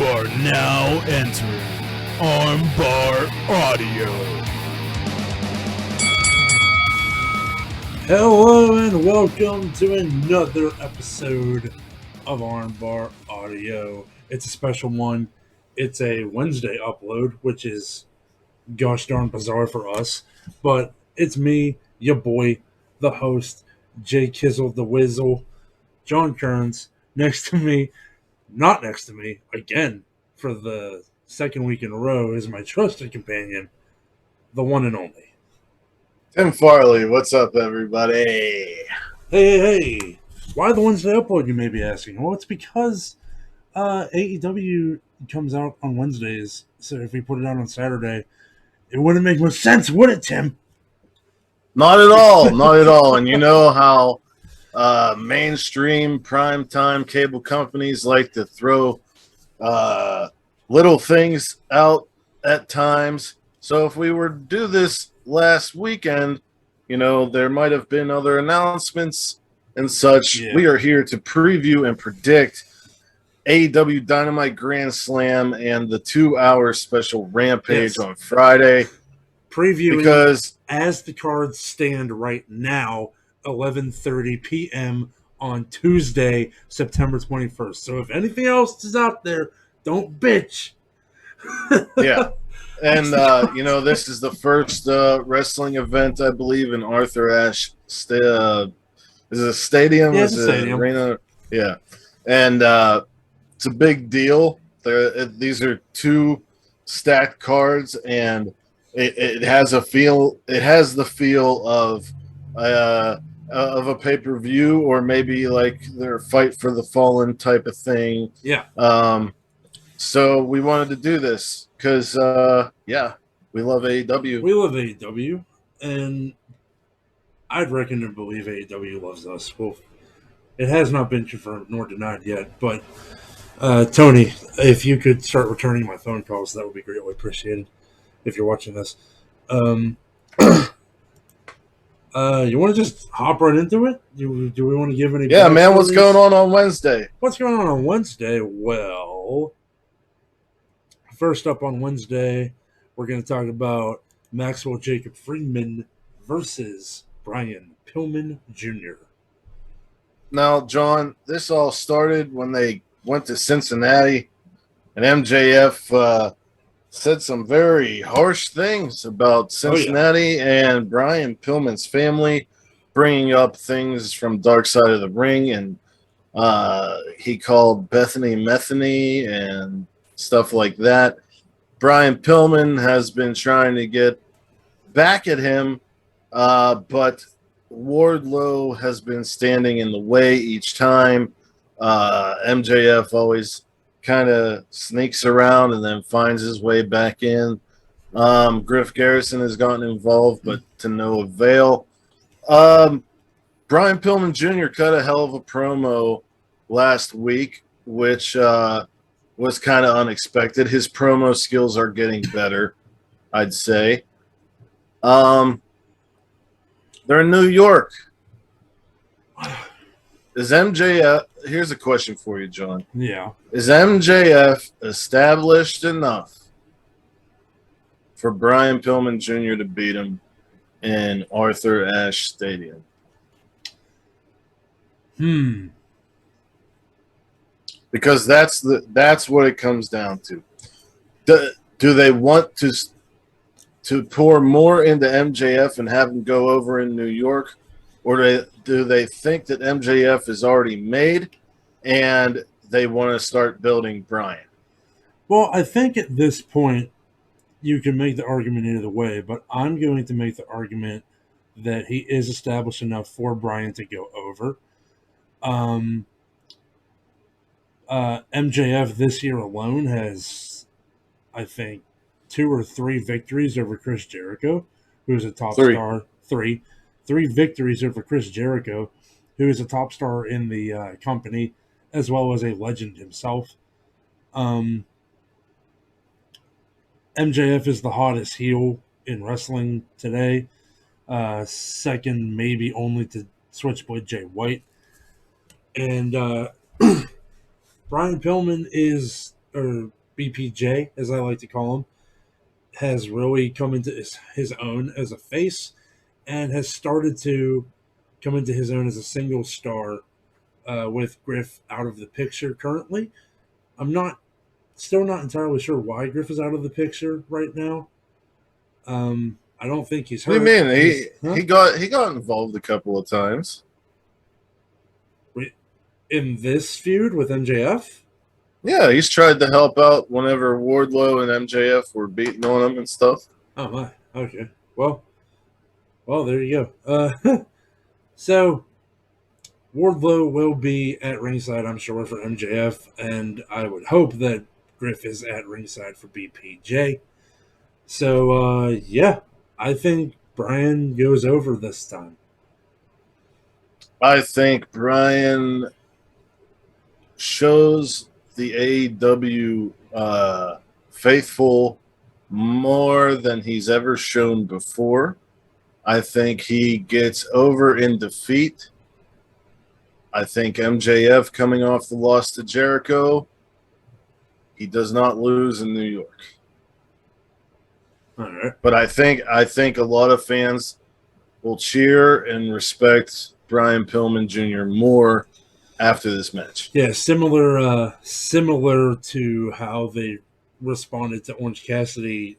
are now entering Armbar Audio. Hello and welcome to another episode of Armbar Audio. It's a special one. It's a Wednesday upload, which is gosh darn bizarre for us. But it's me, your boy, the host, Jay Kizzle the Wizzle, John Kearns, next to me. Not next to me, again, for the second week in a row, is my trusted companion, the one and only Tim Farley. What's up, everybody? Hey. Why the Wednesday upload, you may be asking? Well, it's because AEW comes out on Wednesdays, so if we put it out on Saturday, it wouldn't make much sense, would it, Tim? Not at all. Not at all. And you know how mainstream primetime cable companies like to throw little things out at times. So if we were to do this last weekend, you know, there might have been other announcements and such. Yeah. We are here to preview and predict AEW Dynamite Grand Slam and the 2-hour special Rampage on Friday. Previewing Because as the cards stand right now, 11:30 p.m. on Tuesday, September 21st. So if anything else is out there, don't bitch. yeah. And, you know, this is the first wrestling event, I believe, in Arthur Ashe. Is it a stadium? Yeah, is it's a it stadium. Arena? Yeah. And it's a big deal. These are two stacked cards, and it has a feel. It has the feel of a pay-per-view, or maybe like their Fight for the Fallen type of thing. Yeah. So we wanted to do this because, we love AEW. We love AEW, and I'd reckon and believe AEW loves us. Well, it has not been confirmed nor denied yet, but Tony, if you could start returning my phone calls, that would be greatly appreciated if you're watching this. You want to just hop right into it? Do we want to give any? Yeah, man, what's going on Wednesday? What's going on Wednesday? Well, first up on Wednesday, we're going to talk about Maxwell Jacob Freeman versus Brian Pillman Jr. Now, John, this all started when they went to Cincinnati, and MJF said some very harsh things about Cincinnati and Brian Pillman's family, bringing up things from Dark Side of the Ring, and he called Bethany Methany and stuff like that. Brian Pillman has been trying to get back at him, but Wardlow has been standing in the way each time. MJF always kind of sneaks around and then finds his way back in. Griff Garrison has gotten involved, but to no avail. Brian Pillman Jr. cut a hell of a promo last week, which was kind of unexpected. His promo skills are getting better, I'd say. They're in New York. Is MJF... Here's a question for you, John. Yeah. Is MJF established enough for Brian Pillman Jr. to beat him in Arthur Ashe Stadium? Because that's what it comes down to. Do they want to pour more into MJF and have him go over in New York, or do they think that MJF is already made and they want to start building Brian? Well, I think at this point you can make the argument either way, but I'm going to make the argument that he is established enough for Brian to go over. MJF this year alone has, I think, 2 or 3 victories over Chris Jericho, who is a top star. Three victories over Chris Jericho, who is a top star in the company, as well as a legend himself. MJF is the hottest heel in wrestling today, second maybe only to Switchblade Jay White. And Brian Pillman is, or BPJ, as I like to call him, has really come into his own as a face and has started to come into his own as a single star with Griff out of the picture currently. I'm still not entirely sure why Griff is out of the picture right now. I don't think he's hurt. What do you mean? He got involved a couple of times. In this feud with MJF? Yeah, he's tried to help out whenever Wardlow and MJF were beating on him and stuff. Oh my. Okay. Well, there you go. So Wardlow will be at ringside, I'm sure, for MJF, and I would hope that Griff is at ringside for BPJ. So yeah, I think Brian goes over this time. I think Brian shows the AEW faithful more than he's ever shown before. I think he gets over in defeat. I think MJF coming off the loss to Jericho, he does not lose in New York. All right. But I think a lot of fans will cheer and respect Brian Pillman Jr. more after this match. Yeah, similar to how they responded to Orange Cassidy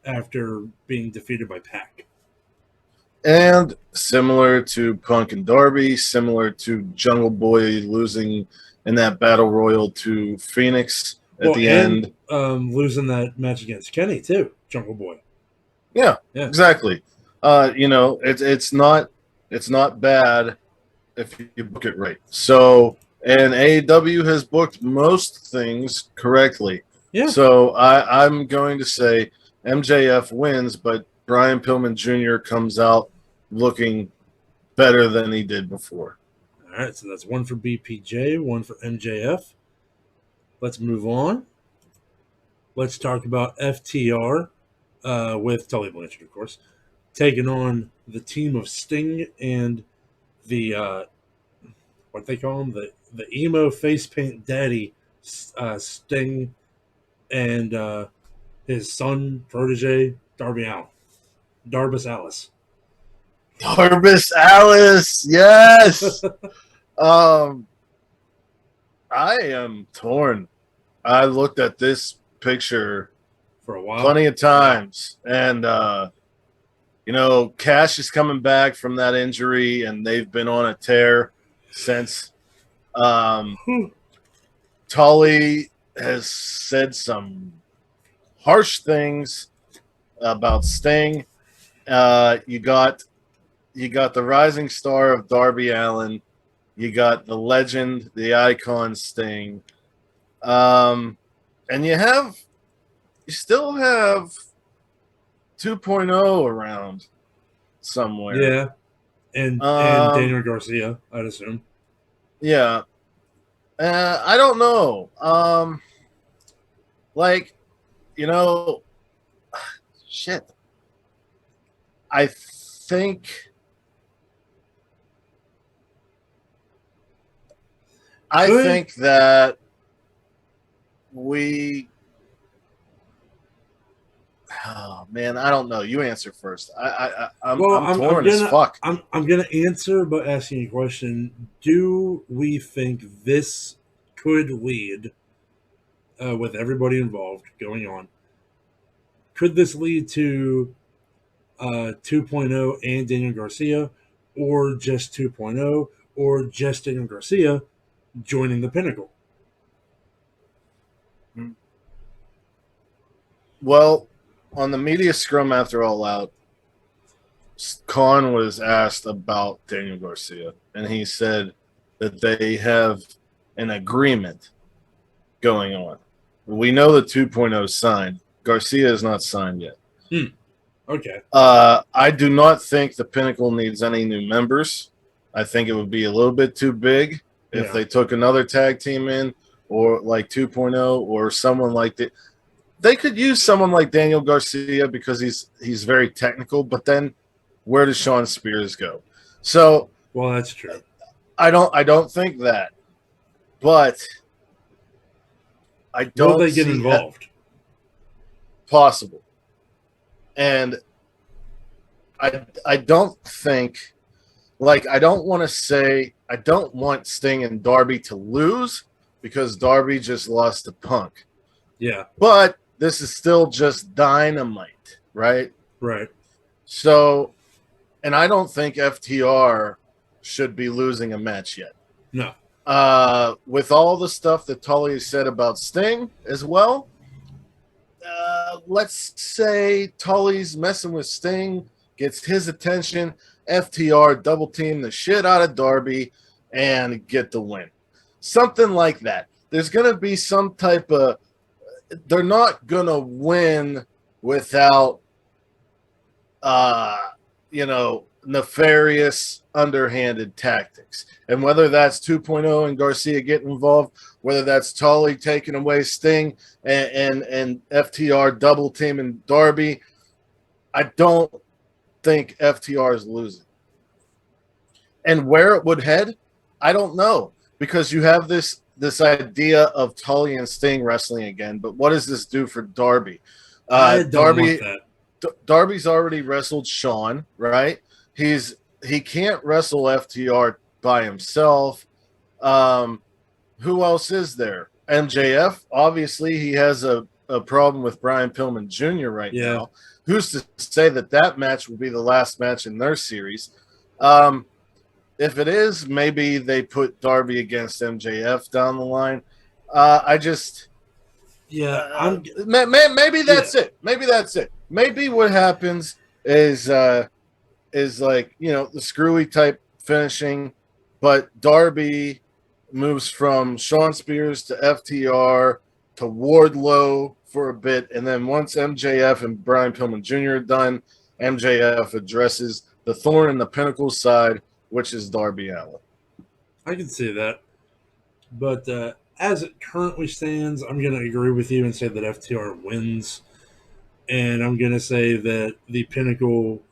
after being defeated by Pac. And similar to Punk and Darby, similar to Jungle Boy losing in that battle royal to Phoenix at the end. Losing that match against Kenny too, Jungle Boy. Yeah. Exactly. It's not bad if you book it right. So, and AEW has booked most things correctly. Yeah. So I'm going to say MJF wins, but Brian Pillman Jr. comes out looking better than he did before. All right, so that's one for BPJ, one for MJF. Let's move on. Let's talk about FTR with Tully Blanchard, of course, taking on the team of Sting and the what they call him, the emo face paint daddy, Sting, and his son protege Darbus Alice. Darbus Alice, yes. I am torn. I looked at this picture for a while, plenty of times, and Cash is coming back from that injury, and they've been on a tear since. Tully has said some harsh things about Sting. You got the rising star of Darby Allin. You got the legend, the icon Sting. And you still have 2.0 around somewhere. Yeah. And Daniel Garcia, I'd assume. Yeah. I don't know. Shit. I think that oh man, I don't know. You answer first. I'm torn as fuck. I'm gonna answer by asking you a question. Do we think this could lead, with everybody involved going on, could this lead to 2.0 and Daniel Garcia, or just 2.0, or just Daniel Garcia joining the Pinnacle? Well, on the media scrum after All Out, Khan was asked about Daniel Garcia, and he said that they have an agreement going on. We know the 2.0 is signed. Garcia is not signed yet. Okay. I do not think the Pinnacle needs any new members. I think it would be a little bit too big if they took another tag team in, or like 2.0, or someone like that. They could use someone like Daniel Garcia because he's very technical, but then where does Shawn Spears go? So, well, that's true. I don't think that, but I don't Will they get see involved? Possible. And I don't think, like, I don't want Sting and Darby to lose because Darby just lost to Punk. Yeah. But this is still just Dynamite, right? Right. So, and I don't think FTR should be losing a match yet. No. With all the stuff that Tully said about Sting as well, let's say Tully's messing with Sting, gets his attention, FTR double team the shit out of Darby and get the win. Something like that. There's going to be some type of... They're not going to win without, nefarious, underhanded tactics. And whether that's 2.0 and Garcia getting involved, whether that's Tully taking away Sting and FTR double teaming Darby, I don't think FTR is losing. And where it would head, I don't know, because you have this idea of Tully and Sting wrestling again. But what does this do for Darby? I don't want that. Darby's already wrestled Shawn, right? He can't wrestle FTR by himself. Who else is there? MJF, obviously, he has a problem with Brian Pillman Jr. right now. Who's to say that match will be the last match in their series? If it is, maybe they put Darby against MJF down the line. Maybe that's it. Maybe that's it. Maybe what happens is like, the screwy type finishing, but Darby moves from Shawn Spears to FTR to Wardlow for a bit, and then once MJF and Brian Pillman Jr. are done, MJF addresses the thorn in the Pinnacle side, which is Darby Allin. I can see that. But as it currently stands, I'm going to agree with you and say that FTR wins. And I'm going to say that the Pinnacle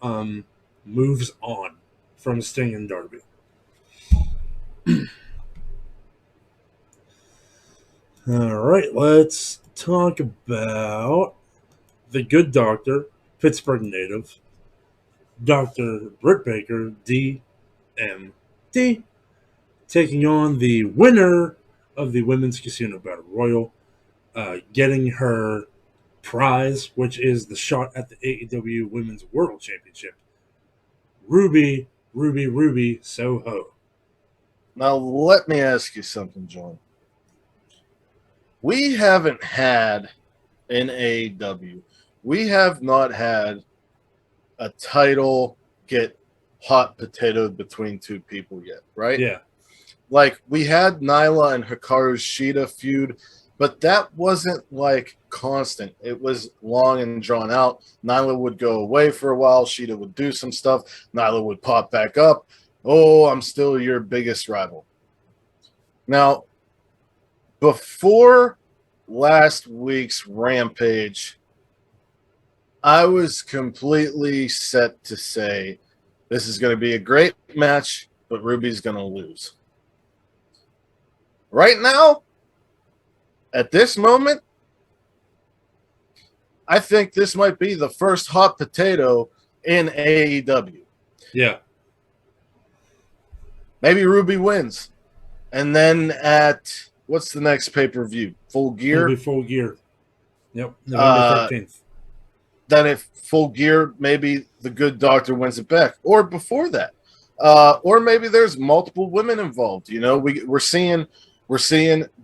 moves on from Sting and Darby. All right, let's talk about the Good Doctor, Pittsburgh native, Dr. Britt Baker, DMD, taking on the winner of the Women's Casino Battle Royal, getting her prize, which is the shot at the AEW Women's World Championship. Ruby Soho. Now, let me ask you something, John. We haven't had in AEW, we have not had a title get hot potatoed between two people yet, right? Yeah. Like, we had Nyla and Hikaru Shida feud, but that wasn't like constant. It was long and drawn out. Nyla would go away for a while. Shida would do some stuff. Nyla would pop back up. Oh, I'm still your biggest rival. Now, before last week's Rampage, I was completely set to say this is going to be a great match, but Ruby's going to lose. Right now, at this moment, I think this might be the first hot potato in AEW. Yeah. Maybe Ruby wins. And then at, what's the next pay-per-view? Full Gear? It'll be Full Gear. Yep. November 13th. Then if Full Gear, maybe the Good Doctor wins it back. Or before that. Or maybe there's multiple women involved. We're seeing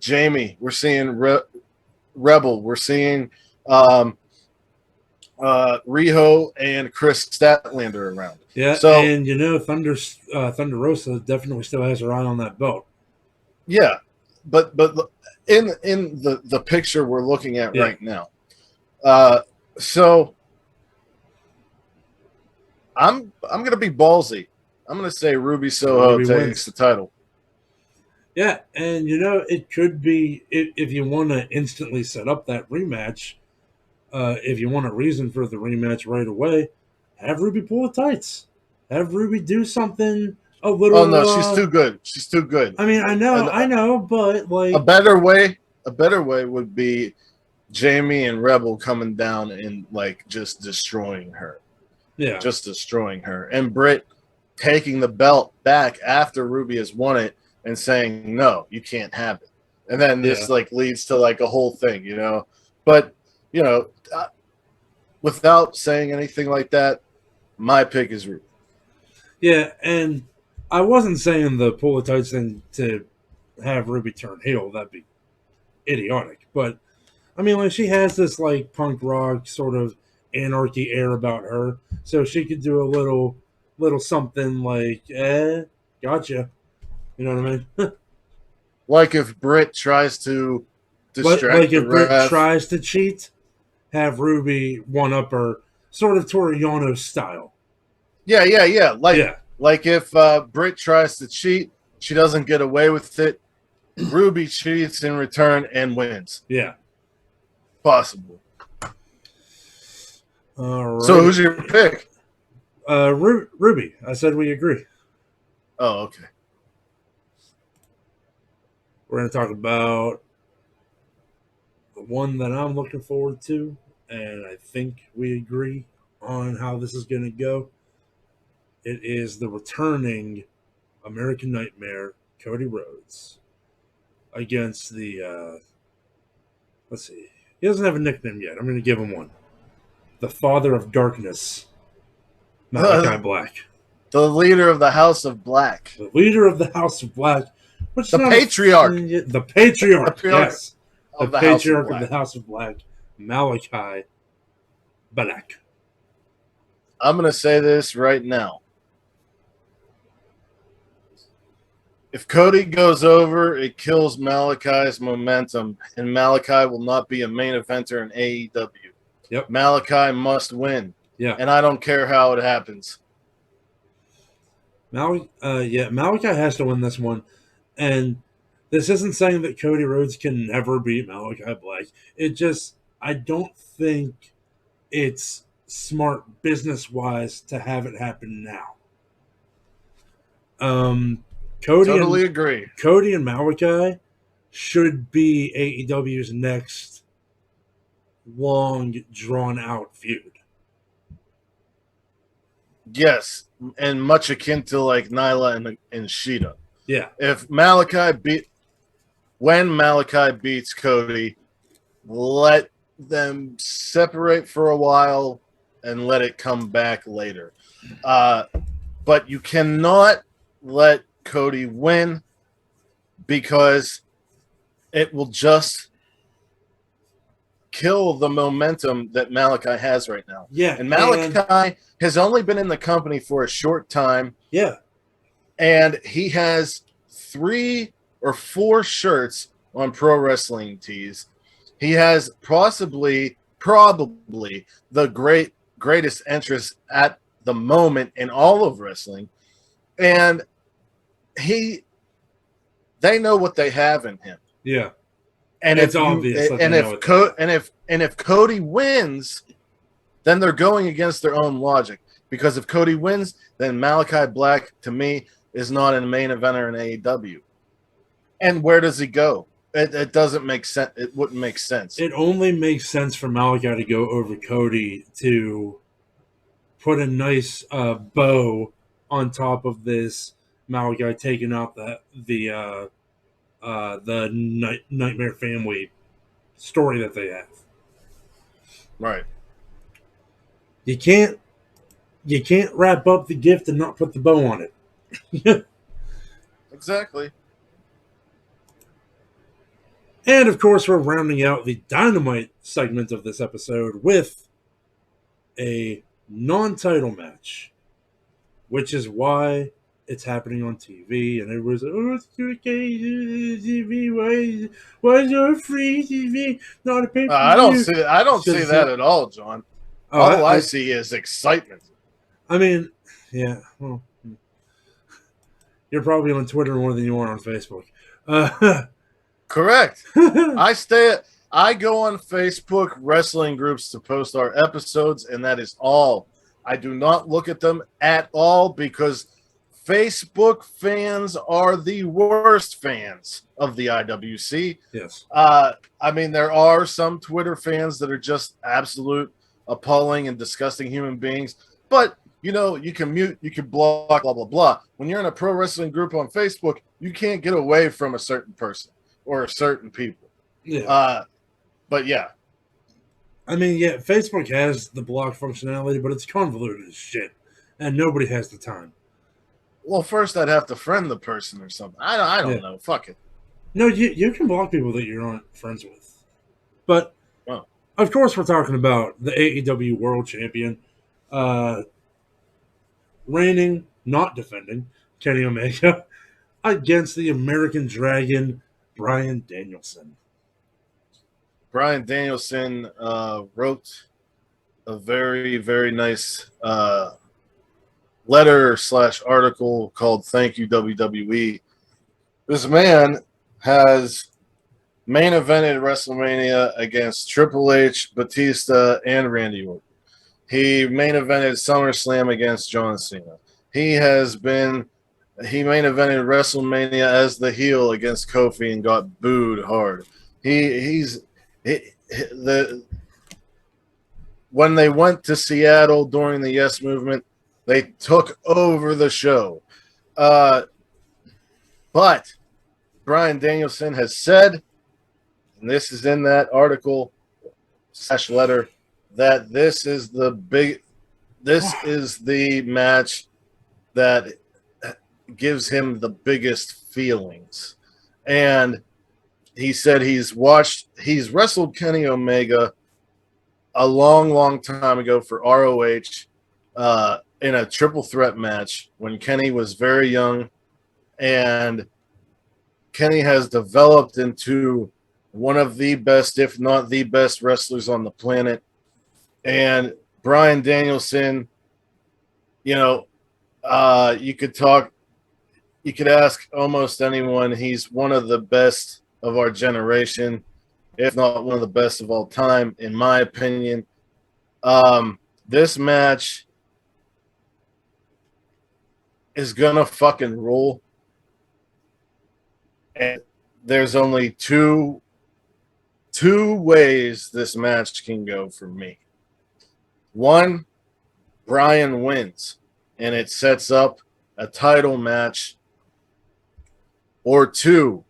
Jamie. We're seeing Rebel. We're seeing Riho and Chris Statlander around. Yeah, so, and Thunder Rosa definitely still has her eye on that belt. Yeah, but in the picture we're looking at right now, so I'm gonna be ballsy. I'm gonna say Ruby Soho takes the title. Yeah, and it could be if you want to instantly set up that rematch. If you want a reason for the rematch right away, have Ruby pull the tights. Have Ruby do something a little. Oh no, she's too good. She's too good. I mean, I know, but like a better way a better way would be Jamie and Rebel coming down and like just destroying her. Yeah. Just destroying her. And Britt taking the belt back after Ruby has won it and saying, no, you can't have it. And then this like leads to like a whole thing, you know. But, you know, without saying anything like that, my pick is Ruby. Yeah, and I wasn't saying the pull the tights thing to have Ruby turn heel. That'd be idiotic. But, I mean, like, she has this, like, punk rock sort of anarchy air about her. So she could do a little something like, gotcha. You know what I mean? Like if Britt tries to distract like if the ref. Britt tries to cheat, have Ruby one-up her, sort of Toriano style. Yeah. Like if Britt tries to cheat, she doesn't get away with it. Ruby cheats in return and wins. Yeah. Possible. All right. So who's your pick? Ruby. I said we agree. Oh, okay. We're going to talk about the one that I'm looking forward to, and I think we agree on how this is going to go. It is the returning American Nightmare, Cody Rhodes, against the, let's see, he doesn't have a nickname yet. I'm going to give him one. The Father of Darkness, Malachi Black. The leader of the House of Black. The leader of the House of Black. The patriarch. The patriarch. Yes. The patriarch of the House of Black, Malachi Black. I'm going to say this right now. If Cody goes over, it kills Malachi's momentum, and Malachi will not be a main eventer in AEW. Yep. Malachi must win. Yeah. And I don't care how it happens. Malachi has to win this one. And this isn't saying that Cody Rhodes can never beat Malachi Black. I don't think it's smart business-wise to have it happen now. Totally agree. Cody and Malachi should be AEW's next long, drawn-out feud. Yes, and much akin to like Nyla and Shida. Yeah. When Malachi beats Cody, let them separate for a while and let it come back later. But you cannot let Cody win because it will just kill the momentum that Malachi has right now. Yeah. And Malachi has only been in the company for a short time. Yeah. And he has 3 or 4 shirts on Pro Wrestling Tees. He has probably the greatest interest at the moment in all of wrestling. And they know what they have in him. Yeah. And it's obvious. If Cody wins, then they're going against their own logic. Because if Cody wins, then Malachi Black, to me, is not a main eventer in AEW. And where does he go? It doesn't make sense. It wouldn't make sense. It only makes sense for Malachi to go over Cody to put a nice bow on top of this Malachi taking out the Nightmare Family story that they have. Right. You can't wrap up the gift and not put the bow on it. Exactly. And of course, we're rounding out the Dynamite segment of this episode with a non-title match, which is why it's happening on TV. And everybody's like, "Oh, it's okay, TV. Why is there a free TV? Not a pay-per-view?" I don't see that at all, John. All I see is excitement. I mean, yeah. Well, you're probably on Twitter more than you are on Facebook. Correct. I go on Facebook wrestling groups to post our episodes, and that is all. I do not look at them at all because Facebook fans are the worst fans of the IWC. Yes. I mean, there are some Twitter fans that are just absolute appalling and disgusting human beings, but you can mute, you can block, blah, blah, blah. When you're in a pro wrestling group on Facebook, you can't get away from a certain person or a certain people. Yeah. But yeah. I mean, yeah, Facebook has the block functionality, but it's convoluted as shit, and nobody has the time. Well, first I'd have to friend the person or something. I don't know. Fuck it. No, you can block people that you're not friends with. But, of course, we're talking about the AEW World Champion, reigning, not defending, Kenny Omega, against the American Dragon, Bryan Danielson. Bryan Danielson wrote a very, very nice letter/article called "Thank You WWE." This man has main evented WrestleMania against Triple H, Batista, and Randy Orton. He main evented SummerSlam against John Cena. He main evented WrestleMania as the heel against Kofi and got booed hard. When they went to Seattle during the Yes Movement, they took over the show. But Bryan Danielson has said, and this is in that article / letter, that this is the match that gives him the biggest feelings. And he said he's wrestled Kenny Omega a long, long time ago for ROH in a triple threat match when Kenny was very young, and Kenny has developed into one of the best, if not the best, wrestlers on the planet. And Bryan Danielson, you could ask almost anyone. He's one of the best of our generation, if not one of the best of all time, in my opinion. This match is gonna fucking rule. And there's only two ways this match can go for me. One, Bryan wins, and it sets up a title match. Or two,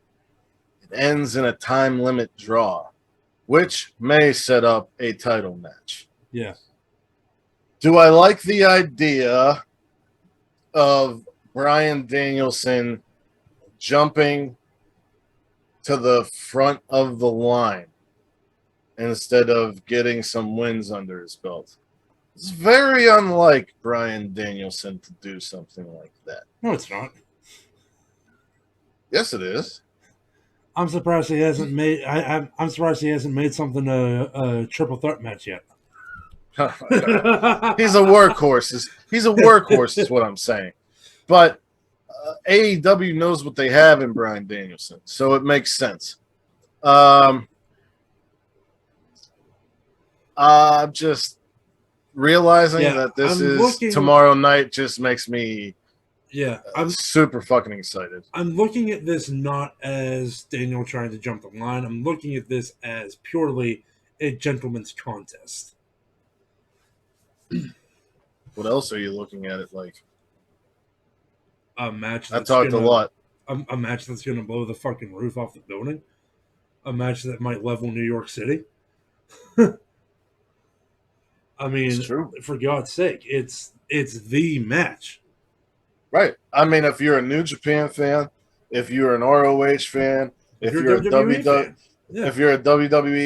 it ends in a time limit draw, which may set up a title match. Yeah. Do I like the idea of Bryan Danielson jumping to the front of the line instead of getting some wins under his belt? It's very unlike Bryan Danielson to do something like that. No, it's not. Yes, it is. I'm surprised he hasn't made. I'm surprised he hasn't made something a triple threat match yet. He's a workhorse. He's a workhorse, is what I'm saying. But AEW knows what they have in Bryan Danielson, so it makes sense. I'm just realizing that this is tomorrow night just makes me I'm super fucking excited. I'm looking at this not as Daniel trying to jump the line. I'm looking at this as purely a gentleman's contest. What else are you looking at it like? A match. I talked a lot. A match that's going to blow the fucking roof off the building. A match that might level New York City. I mean, for God's sake, it's the match. Right. I mean, if you're a New Japan fan, if you're an ROH fan, if you're a WWE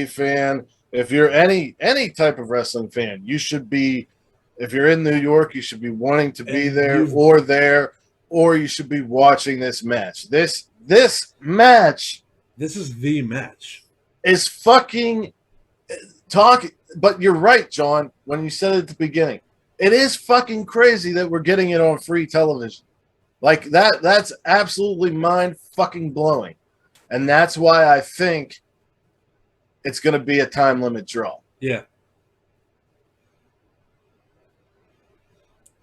fan, if you're any type of wrestling fan, you should be. If you're in New York, you should be wanting to be there, or you should be watching this match. This match. This is the match. Is fucking talking. But you're right, John, when you said it at the beginning. It is fucking crazy that we're getting it on free television. Like that's absolutely mind fucking blowing. And that's why I think it's going to be a time limit draw. Yeah.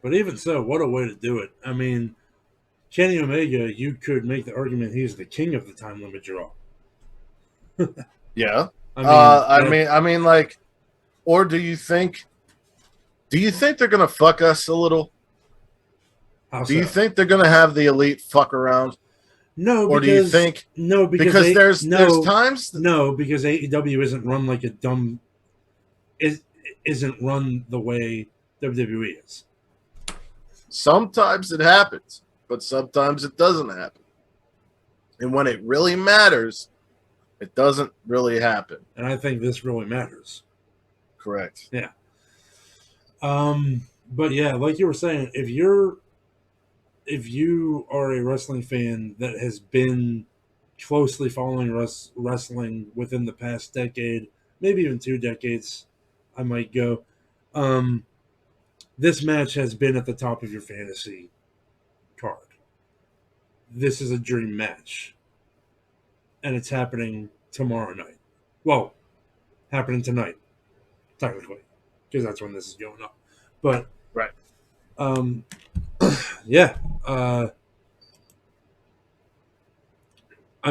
But even so, what a way to do it. I mean, Kenny Omega, you could make the argument he's the king of the time limit draw. Yeah. I mean, like, or do you think they're gonna fuck us a little? Do you think they're gonna have the Elite fuck around? No, or because do you think because there's times because AEW isn't run like a dumb isn't run the way WWE is. Sometimes it happens, but sometimes it doesn't happen. And when it really matters, it doesn't really happen. And I think this really matters. Correct. Yeah. But yeah, like you were saying, if you are a wrestling fan that has been closely following wrestling within the past decade, maybe even 2 decades, I might go. This match has been at the top of your fantasy card. This is a dream match. And it's happening tomorrow night. Well, happening tonight, technically, because that's when this is going up. But, right. Yeah. I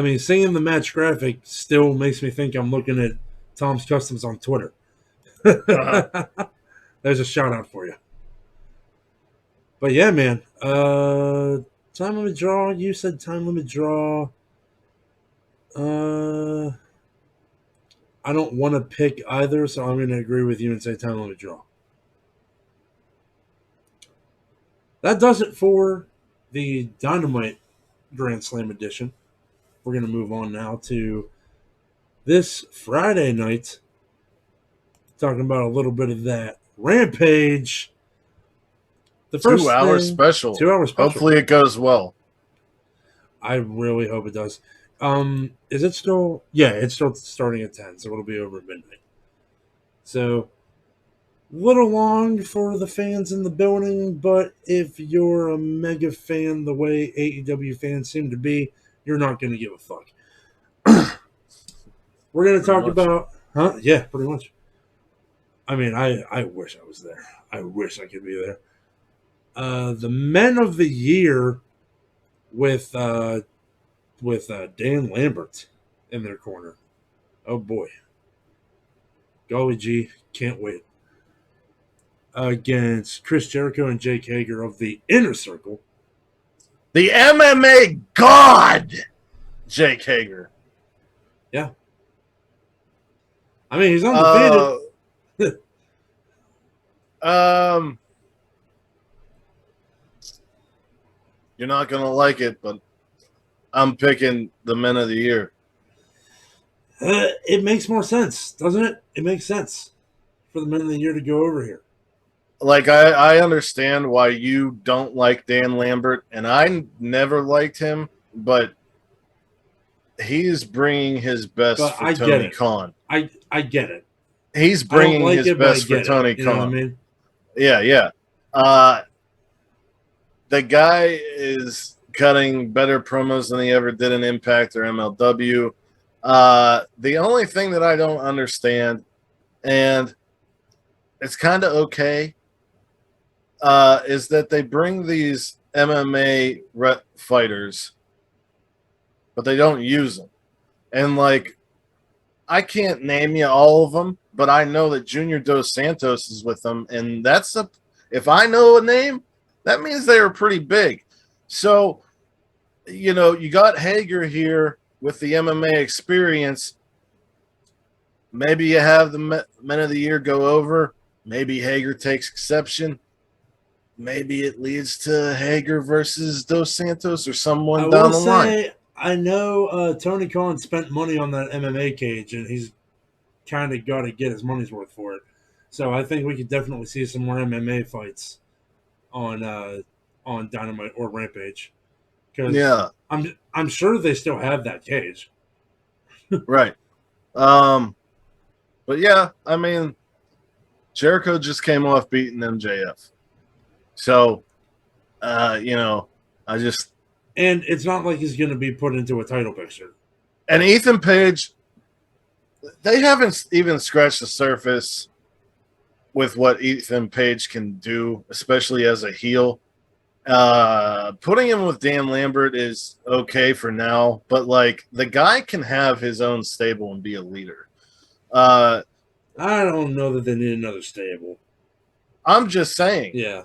mean, seeing the match graphic still makes me think I'm looking at Tom's Customs on Twitter. There's a shout out for you. But yeah, man. Time limit draw. You said time limit draw. I don't want to pick either, so I'm going to agree with you and say time limit draw. That does it for the Dynamite Grand Slam edition. We're going to move on now to this Friday night. Talking about a little bit of that Rampage. The first 2 hour special. 2 hour special. Hopefully it goes well. I really hope it does. Is it still? Yeah, it's still starting at 10, so it'll be over at midnight. So, little long for the fans in the building, but if you're a mega fan the way AEW fans seem to be, you're not going to give a fuck. We're going to talk about... Huh? Yeah, pretty much. I mean, I wish I was there. I wish I could be there. The Men of the Year with Dan Lambert in their corner. Oh, boy. Golly gee, can't wait. Against Chris Jericho and Jake Hager of the Inner Circle. The MMA God, Jake Hager. Yeah. I mean, he's undefeated. You're not going to like it, but I'm picking the Men of the Year. It makes more sense, doesn't it? It makes sense for the Men of the Year to go over here. Like, I understand why you don't like Dan Lambert, and I never liked him, but he's bringing his best for Tony Khan. I get it. He's bringing his best for Tony Khan. You know what I mean? Yeah. The guy is cutting better promos than he ever did in Impact or MLW. The only thing that I don't understand, and it's kind of okay, is that they bring these MMA fighters, but they don't use them. And, like, I can't name you all of them, but I know that Junior Dos Santos is with them, and if I know a name, that means they were pretty big. So, you know, you got Hager here with the MMA experience. Maybe you have the Men of the Year go over. Maybe Hager takes exception. Maybe it leads to Hager versus Dos Santos or someone down the line. I know Tony Khan spent money on that MMA cage, and he's kind of got to get his money's worth for it. So I think we could definitely see some more MMA fights on Dynamite or Rampage. Yeah, I'm sure they still have that cage. Right. But yeah, I mean, Jericho just came off beating MJF. So, you know, and it's not like he's going to be put into a title picture. And Ethan Page, they haven't even scratched the surface with what Ethan Page can do, especially as a heel. Putting him with Dan Lambert is okay for now, but like the guy can have his own stable and be a leader. I don't know that they need another stable. I'm just saying. Yeah.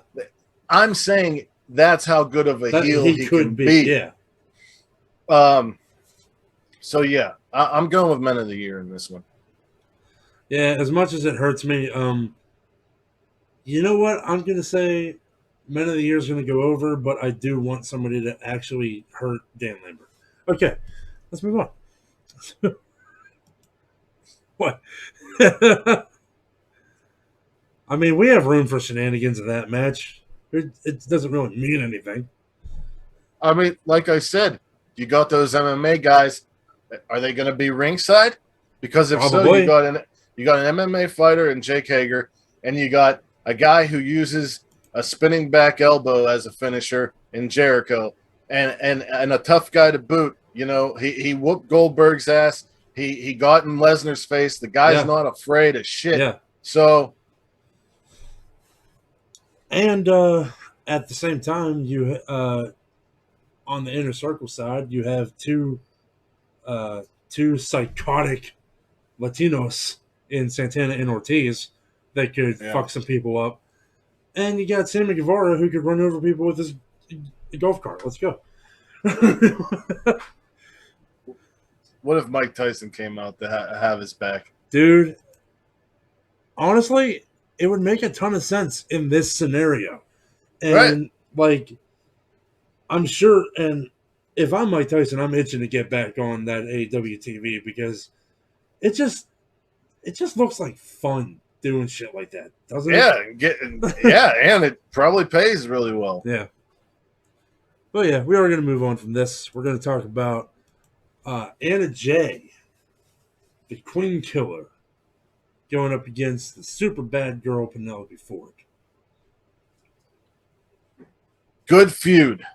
I'm saying that's how good of a heel he could be. Yeah. So yeah, I'm going with Men of the Year in this one. Yeah, as much as it hurts me, you know what? I'm gonna say Men of the Year is gonna go over, but I do want somebody to actually hurt Dan Lambert. Okay, let's move on. What? I mean, we have room for shenanigans in that match. It doesn't really mean anything. I mean, like I said, you got those MMA guys. Are they going to be ringside? Because if Probably. so, you got an MMA fighter in Jake Hager, and you got a guy who uses a spinning back elbow as a finisher in Jericho, and a tough guy to boot. You know, he whooped Goldberg's ass. He got in Lesnar's face. The guy's not afraid of shit. Yeah. So, and at the same time, you on the Inner Circle side, you have two psychotic Latinos in Santana and Ortiz that could fuck some people up. And you got Sammy Guevara who could run over people with his golf cart. Let's go. what if Mike Tyson came out to have his back? Dude, honestly, it would make a ton of sense in this scenario. And, like, I'm sure, and if I'm Mike Tyson, I'm itching to get back on that AEW TV because it just looks like fun doing shit like that, doesn't it? Yeah, and it probably pays really well. Yeah. But yeah, we are going to move on from this. We're going to talk about Anna Jay, the Queen Killer, going up against the super bad girl Penelope Ford. Good feud.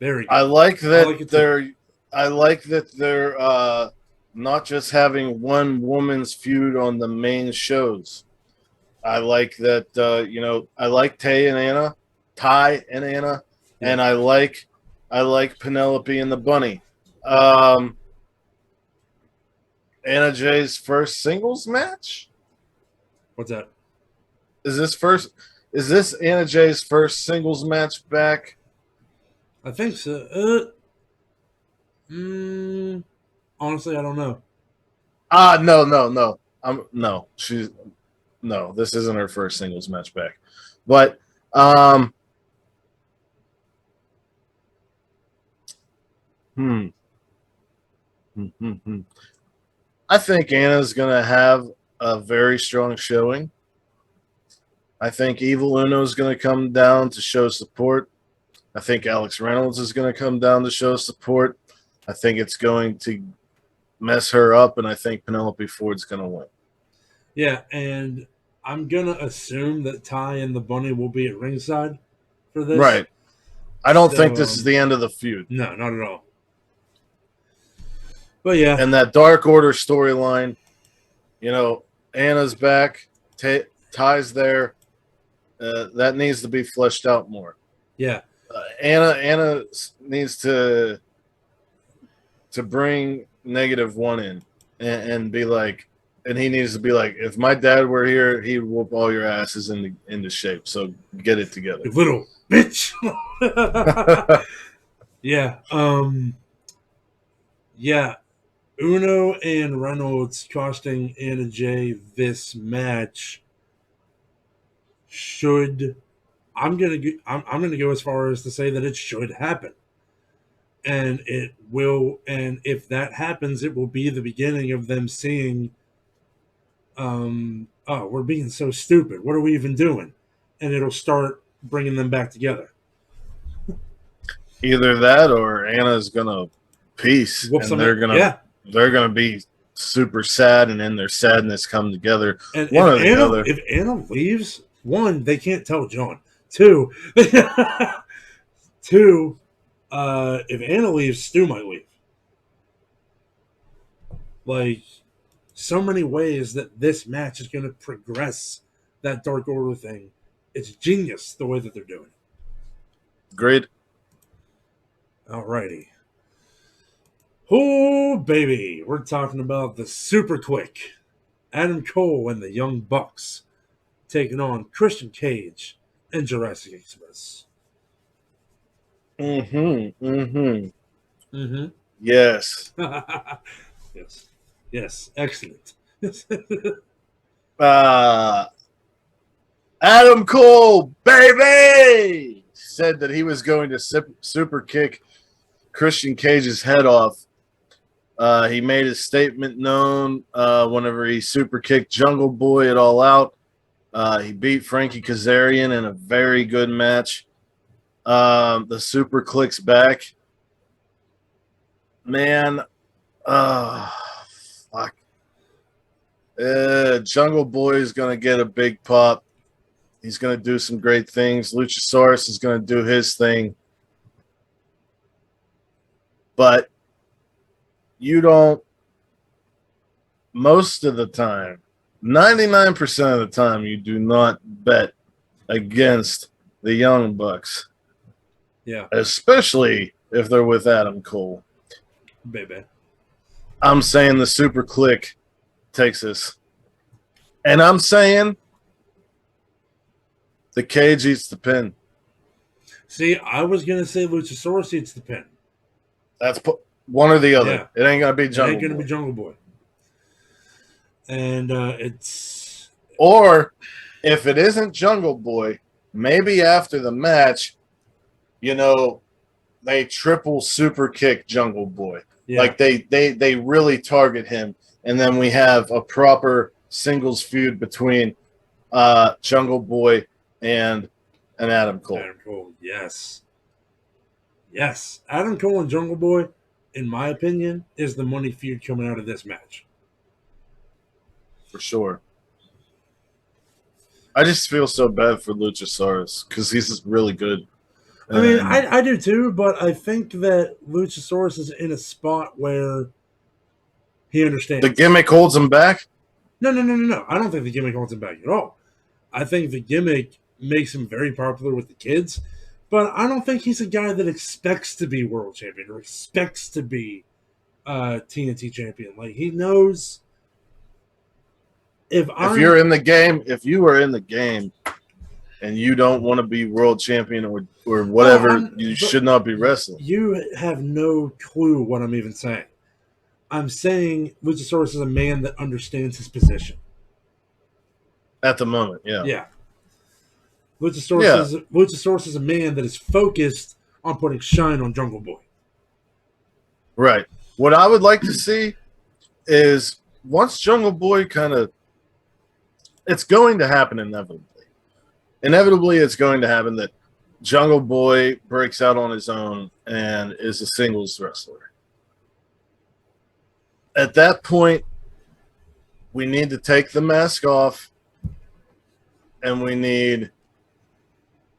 Very good. I like that they're not just having one woman's feud on the main shows. I like that I like Ty and Anna, yeah. And I like Penelope and the Bunny. Anna Jay's first singles match? What's that? Is this Anna Jay's first singles match back? I think so. Honestly, I don't know. No. This isn't her first singles match back. But I think Anna's gonna have a very strong showing. I think Evil Uno is gonna come down to show support. I think Alex Reynolds is going to come down to show support. I think it's going to mess her up, and I think Penelope Ford's going to win. Yeah, and I'm going to assume that Ty and the Bunny will be at ringside for this. Right. I don't think this is the end of the feud. No, not at all. But yeah. And that Dark Order storyline, Anna's back, Ty's there. That needs to be fleshed out more. Yeah. Anna needs to bring -1 in and be like, and he needs to be like, if my dad were here, he'd whoop all your asses into shape. So get it together, you little bitch. Yeah. Yeah. Uno and Reynolds costing Anna Jay this match should. I'm gonna go as far as to say that it should happen, and it will. And if that happens, it will be the beginning of them seeing, oh, we're being so stupid. What are we even doing? And it'll start bringing them back together. Either that, or Anna's gonna peace, and they're gonna be super sad, and in their sadness come together. And if Anna leaves, one, they can't tell John. Two, if Anna leaves, Stu might leave. Like, so many ways that this match is going to progress that Dark Order thing. It's genius the way that they're doing it. Agreed. Alrighty. Oh, baby. We're talking about the super quick Adam Cole and the Young Bucks taking on Christian Cage and Jurassic Express. Mm-hmm. Mm-hmm. Mm-hmm. Yes. Yes. Yes. Excellent. Adam Cole, baby, said that he was going to super kick Christian Cage's head off. He made his statement known whenever he super kicked Jungle Boy at All Out. He beat Frankie Kazarian in a very good match. The super clicks back. Man, fuck. Jungle Boy is going to get a big pop. He's going to do some great things. Luchasaurus is going to do his thing. But you don't, most of the time, 99% of the time, you do not bet against the Young Bucks. Yeah. Especially if they're with Adam Cole. Baby. I'm saying the super click takes this. And I'm saying the Cage eats the pin. See, I was going to say Luchasaurus eats the pin. That's one or the other. Yeah. It ain't going to be Jungle Boy. It ain't going to be Jungle Boy. And it's... Or, if it isn't Jungle Boy, maybe after the match, you know, they triple super kick Jungle Boy. Yeah. Like, they really target him. And then we have a proper singles feud between Jungle Boy and Adam Cole. Adam Cole, yes. Yes. Adam Cole and Jungle Boy, in my opinion, is the money feud coming out of this match. For sure. I just feel so bad for Luchasaurus because he's really good. I mean, I do too, but I think that Luchasaurus is in a spot where he understands. The gimmick holds him back? No. I don't think the gimmick holds him back at all. I think the gimmick makes him very popular with the kids, but I don't think he's a guy that expects to be world champion or expects to be TNT champion. Like, he knows if you are in the game and you don't want to be world champion or whatever, you should not be wrestling. You have no clue what I'm even saying. I'm saying Luchasaurus is a man that understands his position. At the moment, yeah. Yeah. Luchasaurus is a man that is focused on putting shine on Jungle Boy. Right. What I would like to see is once Jungle Boy it's going to happen inevitably. Inevitably, it's going to happen that Jungle Boy breaks out on his own and is a singles wrestler. At that point, we need to take the mask off and we need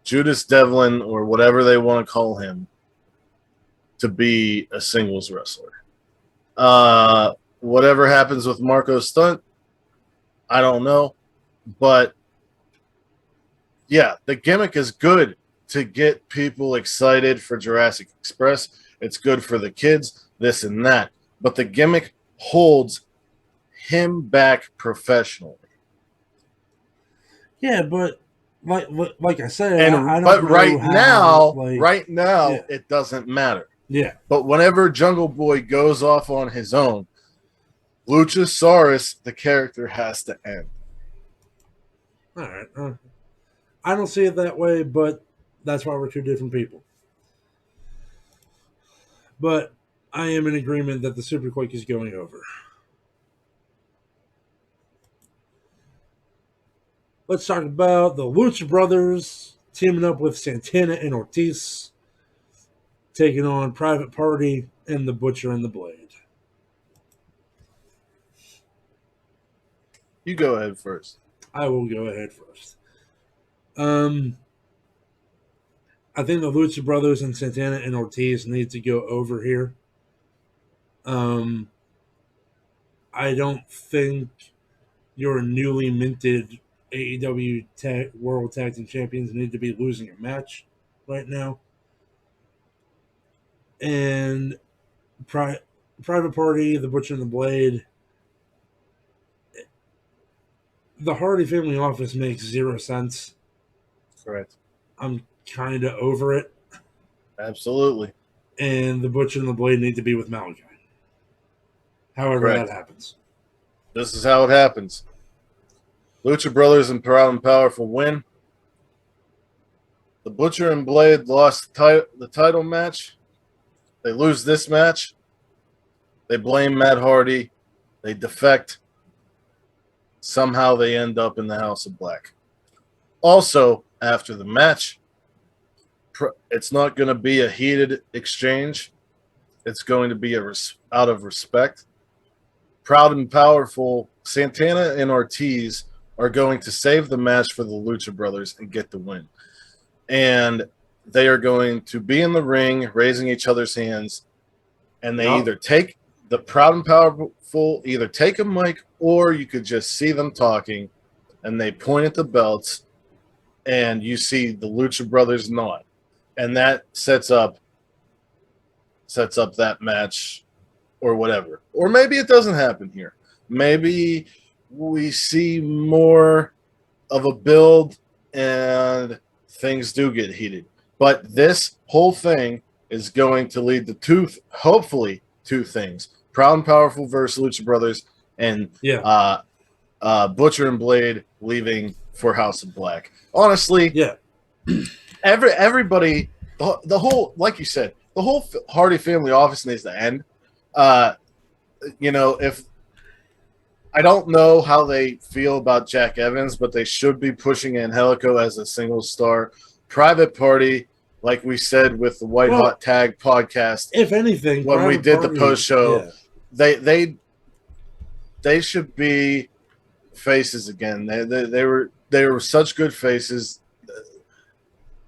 Judas Devlin or whatever they want to call him to be a singles wrestler. Whatever happens with Marco Stunt, I don't know. But, yeah, the gimmick is good to get people excited for Jurassic Express. It's good for the kids, this and that. But the gimmick holds him back professionally. Yeah, but like I said, right now, it doesn't matter. Yeah. But whenever Jungle Boy goes off on his own, Luchasaurus, the character, has to end. All right. I don't see it that way, but that's why we're two different people. But I am in agreement that the Super Quick is going over. Let's talk about the Lucha Brothers teaming up with Santana and Ortiz, taking on Private Party and the Butcher and the Blade. You go ahead first. I will go ahead first. I think the Lucha Brothers and Santana and Ortiz need to go over here. I don't think your newly minted AEW World Tag Team Champions need to be losing a match right now. And Private Party, the Butcher and the Blade. The Hardy family office makes 0 sense. Correct. I'm kind of over it. Absolutely. And the Butcher and the Blade need to be with Malachi. However Correct. that happens. This is how it happens. Lucha Brothers and Proud and Powerful win. The Butcher and Blade lost the title match. They lose this match. They blame Matt Hardy. They defect. Somehow they end up in the House of Black. Also, after the match, it's not going to be a heated exchange. It's going to be out of respect. Proud and Powerful, Santana and Ortiz are going to save the match for the Lucha Brothers and get the win. And they are going to be in the ring, raising each other's hands, and they either take the Proud and Powerful, either take a mic, or you could just see them talking, and they point at the belts, and you see the Lucha Brothers nod. And that sets up that match or whatever. Or maybe it doesn't happen here. Maybe we see more of a build and things do get heated. But this whole thing is going to lead to hopefully two things. Proud and Powerful versus Lucha Brothers, and Butcher and Blade leaving for House of Black. Honestly, everybody, the whole, like you said, the whole Hardy family office needs to end. If I don't know how they feel about Jack Evans, but they should be pushing Angelico as a single star. Private Party, like we said with the White Hot Tag podcast. If anything, when we did the post show, they should be faces again. They were such good faces.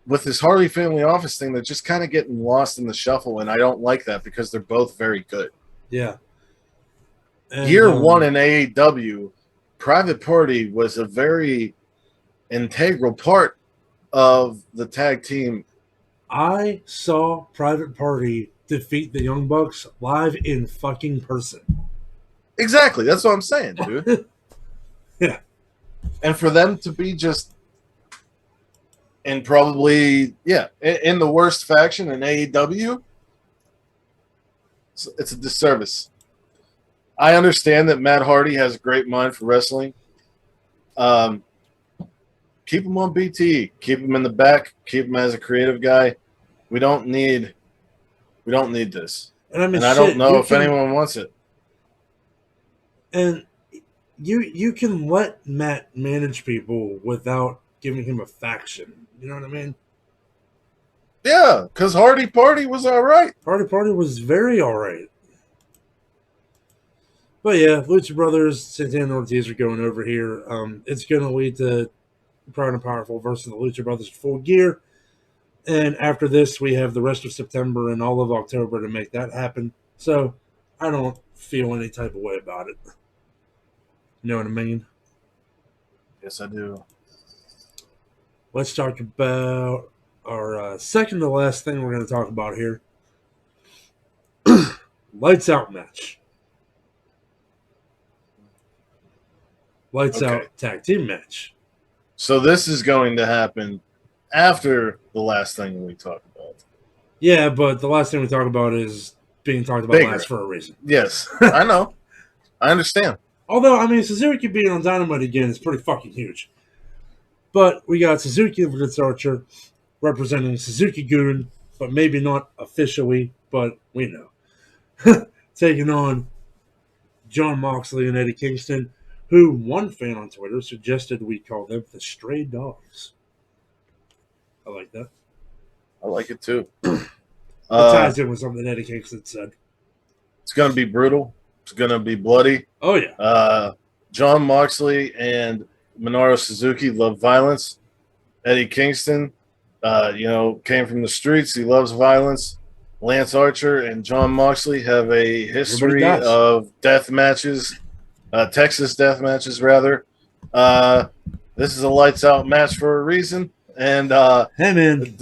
With this Hardy family office thing, they're just kind of getting lost in the shuffle, and I don't like that because they're both very good. Yeah. And, Year one in AEW, Private Party was a very integral part of the tag team. I saw Private Party defeat the Young Bucks live in fucking person. Exactly. That's what I'm saying, dude. Yeah. And for them to be just in probably, in the worst faction in AEW, it's a disservice. I understand that Matt Hardy has a great mind for wrestling. Keep him on BT. Keep him in the back. Keep him as a creative guy. We don't need this. And I don't know if anyone wants it. And you can let Matt manage people without giving him a faction. You know what I mean? Yeah, because Hardy Party was all right. Hardy Party was very all right. But yeah, Lucha Brothers, Santana and Ortiz are going over here. It's going to lead to Proud and Powerful versus the Lucha Brothers Full Gear. And after this, we have the rest of September and all of October to make that happen. So I don't feel any type of way about it. You know what I mean? Yes, I do. Let's talk about our second to last thing we're going to talk about here. Lights Out match. Lights Out tag team match. So this is going to happen after the last thing we talked about. Yeah, but the last thing we talk about is being talked about last for a reason. Yes, I know. I understand. Although, I mean, Suzuki being on Dynamite again is pretty fucking huge. But we got Suzuki Vince Archer representing Suzuki-gun, but maybe not officially, but we know. Taking on Jon Moxley and Eddie Kingston, who one fan on Twitter suggested we call them the Stray Dogs. I like that. I like it too. It ties in with something Eddie Kingston said. It's going to be brutal. It's going to be bloody. Oh, yeah. Jon Moxley and Minoru Suzuki love violence. Eddie Kingston, came from the streets. He loves violence. Lance Archer and Jon Moxley have a history of death matches, Texas death matches, rather. This is a lights out match for a reason. And hey, man,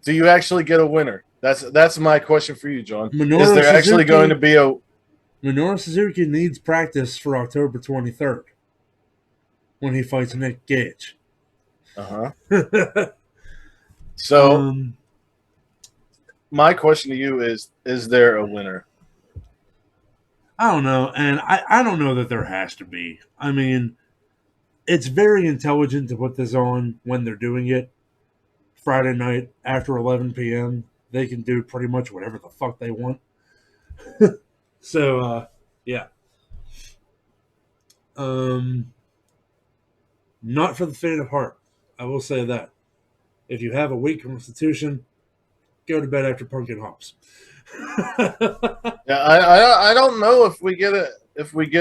do you actually get a winner? That's my question for you, John. Minoru Is there actually Suzuki- going to be a Minoru Suzuki needs practice for October 23rd when he fights Nick Gage. So my question to you is there a winner? I don't know, and I don't know that there has to be. I mean, it's very intelligent to put this on when they're doing it. Friday night after 11 p.m., they can do pretty much whatever the fuck they want. So, yeah. Not for the faint of heart. I will say that. If you have a weak constitution, go to bed after Punk and Hobbs. Yeah, I don't know if we get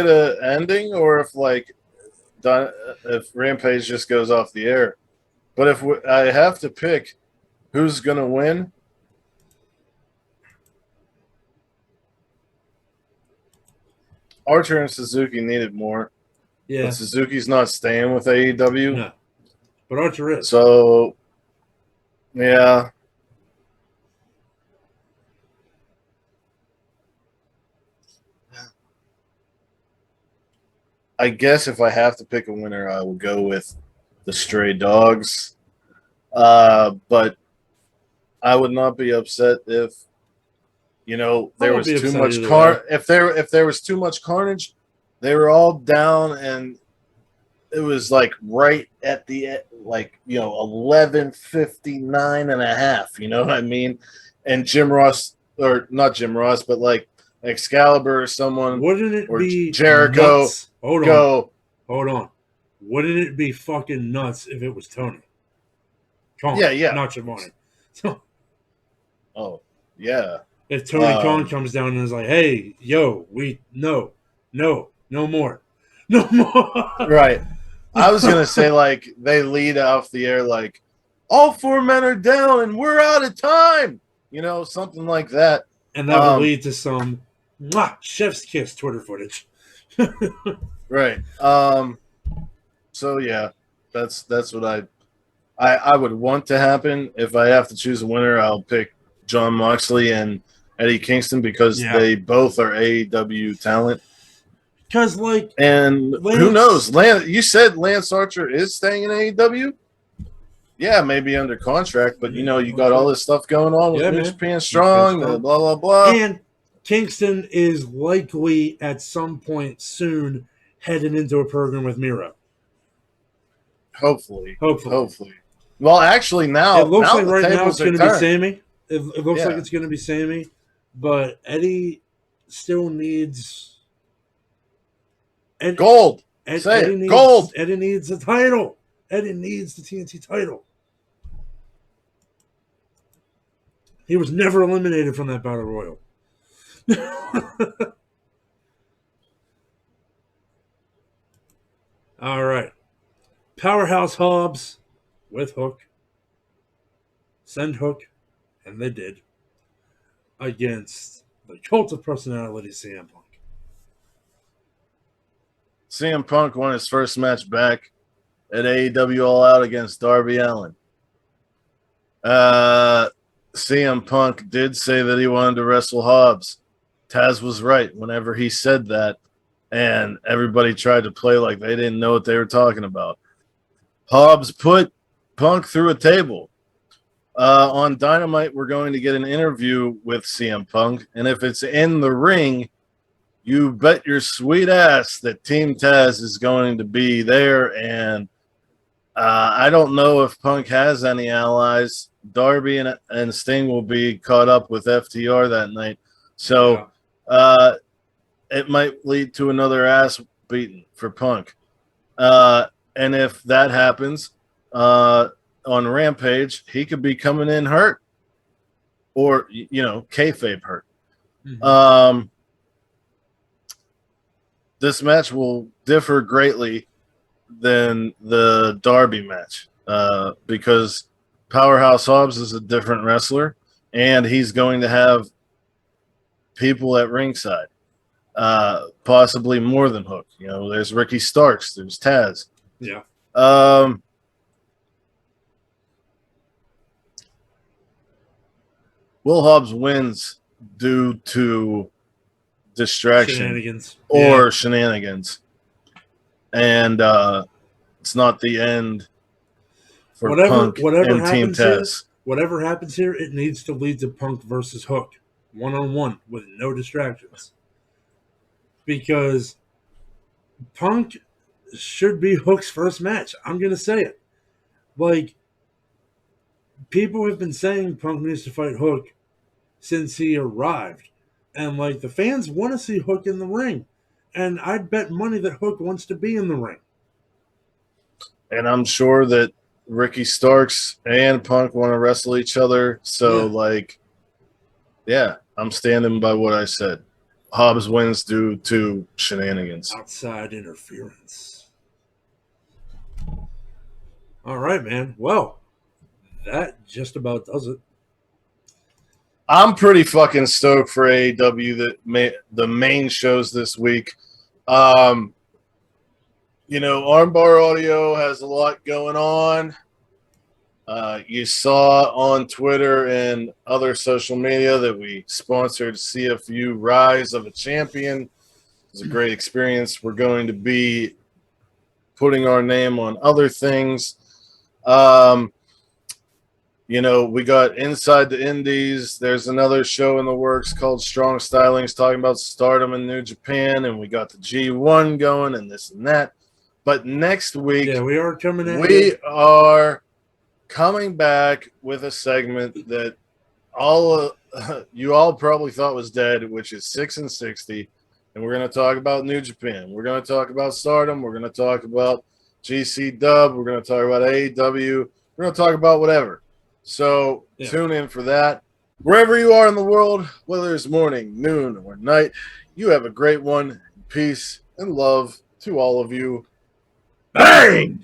a ending or if Rampage just goes off the air. But I have to pick who's going to win, Archer and Suzuki needed more. Yeah. But Suzuki's not staying with AEW. No. But Archer is. So, yeah. I guess if I have to pick a winner, I will go with the Stray Dogs. But I would not be upset if there was too much if there was too much carnage. They were all down, and it was like right at the 11:59 and a half. You know what I mean? And Jim Ross, or not Jim Ross, but like Excalibur or someone, wouldn't it be Jericho? Nuts? Hold on. Wouldn't it be fucking nuts if it was Tony Khan? Yeah. Not Schiavone. Oh, yeah. If Tony Khan comes down and is like, "Hey, yo, no more." Right. I was gonna say like they lead off the air like all 4 men are down and we're out of time. Something like that. And that will lead to some chef's kiss Twitter footage. Right. So yeah, that's what I would want to happen. If I have to choose a winner, I'll pick Jon Moxley and Eddie Kingston because they both are AEW talent. Because and who knows? You said Lance Archer is staying in AEW. Yeah, maybe under contract, but you got all this stuff going on with New Japan Strong, blah blah blah. And Kingston is likely at some point soon heading into a program with Miro. Hopefully. Well, actually, now it looks like right now it's going to be Sammy. It looks like it's going to be Sammy, but Eddie still needs gold. Gold. Eddie needs the title. Eddie needs the TNT title. He was never eliminated from that Battle Royal. All right. Powerhouse Hobbs with Hook. Send Hook, and they did, against the Cult of Personality CM Punk. CM Punk won his first match back at AEW All Out against Darby Allin. CM Punk did say that he wanted to wrestle Hobbs. Taz was right whenever he said that, and everybody tried to play like they didn't know what they were talking about. Hobbs put Punk through a table. On Dynamite, we're going to get an interview with CM Punk, and if it's in the ring, you bet your sweet ass that Team Taz is going to be there, and I don't know if Punk has any allies. Darby and Sting will be caught up with FTR that night, so it might lead to another ass beating for Punk. And if that happens, on Rampage, he could be coming in hurt, or kayfabe hurt. Mm-hmm. This match will differ greatly than the Darby match because Powerhouse Hobbs is a different wrestler, and he's going to have people at ringside, possibly more than Hook. There's Ricky Starks, there's Taz. Yeah. Will Hobbs wins due to distraction Shenanigans. or shenanigans. And it's not the end for Punk and Team Taz. Whatever happens here, it needs to lead to Punk versus Hook, 1-on-1 with no distractions. Because Punk should be Hook's first match. I'm going to say it. Like, people have been saying Punk needs to fight Hook since he arrived. And, like, the fans want to see Hook in the ring. And I'd bet money that Hook wants to be in the ring. And I'm sure that Ricky Starks and Punk want to wrestle each other. So, I'm standing by what I said. Hobbs wins due to shenanigans. Outside interference. All right, man. Well, that just about does it. I'm pretty fucking stoked for AEW the main shows this week. Armbar Audio has a lot going on. You saw on Twitter and other social media that we sponsored CFU Rise of a Champion. It was a great experience. We're going to be putting our name on other things. We got Inside the Indies. There's another show in the works called Strong Stylings talking about Stardom in New Japan, and we got the G1 going and this and that. But next week, we are coming in. We are coming back with a segment that you all probably thought was dead, which is 6 and 60. And we're going to talk about New Japan. We're going to talk about Stardom. We're going to talk about GC Dub. We're going to talk about AEW. We're going to talk about whatever. So tune in for that. Wherever you are in the world, whether it's morning, noon, or night, you have a great one. Peace and love to all of you. Bang!